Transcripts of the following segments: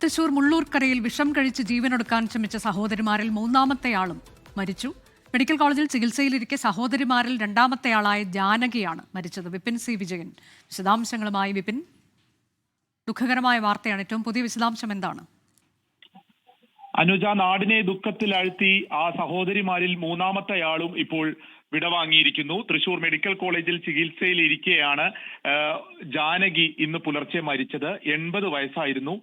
തൃശൂർ മുള്ളൂർക്കരയിൽ വിഷം കഴിച്ച് ജീവനൊടുക്കാൻ ശ്രമിച്ച സഹോദരിമാരിൽ മൂന്നാമത്തെയാളും മരിച്ചു. മെഡിക്കൽ കോളേജിൽ ചികിത്സയിലിരിക്കെ സഹോദരിമാരിൽ രണ്ടാമത്തെയാളായ ജാനകിയാണ് മരിച്ചത്. വിപിൻ സി വിജയൻ വിശദാംശങ്ങളുമായി. വിപിൻ, ദുഃഖകരമായ വാർത്തയാണ്. ഏറ്റവും പുതിയ വിശദാംശം എന്താണ്? അനുജ, നാടിനെ ദുഃഖത്തിലാഴ്ത്തി ആ സഹോദരിമാരിൽ മൂന്നാമത്തെയാളും ഇപ്പോൾ വിടവാങ്ങിയിരിക്കുന്നു. തൃശൂർ മെഡിക്കൽ കോളേജിൽ ചികിത്സയിലിരിക്കെയാണ് ജാനകി ഇന്ന് പുലർച്ചെ മരിച്ചത്. 80 വയസ്സായിരുന്നു.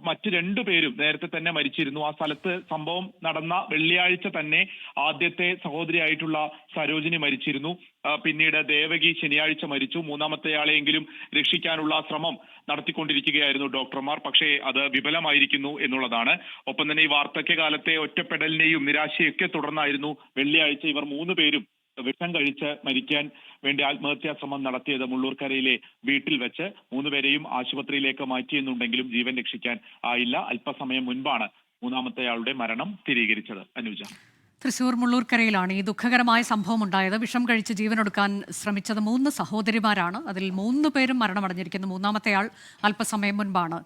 മറ്റു രണ്ടുപേരും നേരത്തെ തന്നെ മരിച്ചിരുന്നു. ആ സ്ഥലത്ത് സംഭവം നടന്ന വെള്ളിയാഴ്ച തന്നെ ആദ്യത്തെ സഹോദരിയായിട്ടുള്ള സരോജിനി മരിച്ചിരുന്നു. പിന്നീട് ദേവകി ശനിയാഴ്ച മരിച്ചു. മൂന്നാമത്തെയാളെയെങ്കിലും രക്ഷിക്കാനുള്ള ശ്രമം നടത്തിക്കൊണ്ടിരിക്കുകയായിരുന്നു ഡോക്ടർമാർ. പക്ഷേ അത് വിഫലമായിരിക്കുന്നു എന്നുള്ളതാണ്. ഒപ്പം തന്നെ ഈ വാർദ്ധക്യകാലത്തെ ഒറ്റപ്പെടലിനെയും നിരാശയൊക്കെ തുടർന്നായിരുന്നു വെള്ളിയാഴ്ച ഇവർ 3 പേരും വിഷം കഴിച്ച് മരിക്കാൻ വേണ്ടി ആത്മഹത്യാ ശ്രമം നടത്തിയത്. മുള്ളൂർക്കരയിലെ വീട്ടിൽ വെച്ച് 3 പേരെയും ആശുപത്രിയിലേക്ക് മാറ്റിയെന്നുണ്ടെങ്കിലും ജീവൻ രക്ഷിക്കാൻ ആയില്ല. അല്പസമയം മുൻപാണ് മൂന്നാമത്തെയാളുടെ മരണം സ്ഥിരീകരിച്ചത്. അനുജ, തൃശൂർ മുള്ളൂർക്കരയിലാണ് ഈ ദുഃഖകരമായ സംഭവം ഉണ്ടായത്. വിഷം കഴിച്ച് ജീവനൊടുക്കാൻ ശ്രമിച്ചത് 3 സഹോദരിമാരാണ്. അതിൽ 3 പേരും മരണമടഞ്ഞിരിക്കുന്നു. മൂന്നാമത്തെയാൾ അല്പസമയം മുൻപാണ്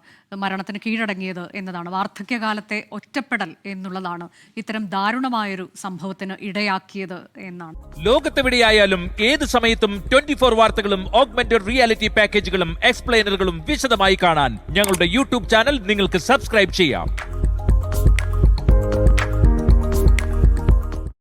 മരണത്തിന് കീഴടങ്ങിയത് എന്നതാണ്. വാർദ്ധക്യകാലത്തെ ഒറ്റപ്പെടൽ എന്നുള്ളതാണ് ഇത്തരം ദാരുണമായൊരു സംഭവത്തിന് ഇടയാക്കിയത് എന്നാണ്. ലോകത്തെവിടെയായാലും ഏത് സമയത്തും 24 വാർത്തകളും ഓഗ്മെന്റഡ് റിയാലിറ്റി പാക്കേജുകളും എക്സ്പ്ലെയിനറുകളും വിശദമായി കാണാൻ ഞങ്ങളുടെ യൂട്യൂബ് ചാനൽ നിങ്ങൾക്ക് സബ്സ്ക്രൈബ് ചെയ്യാം.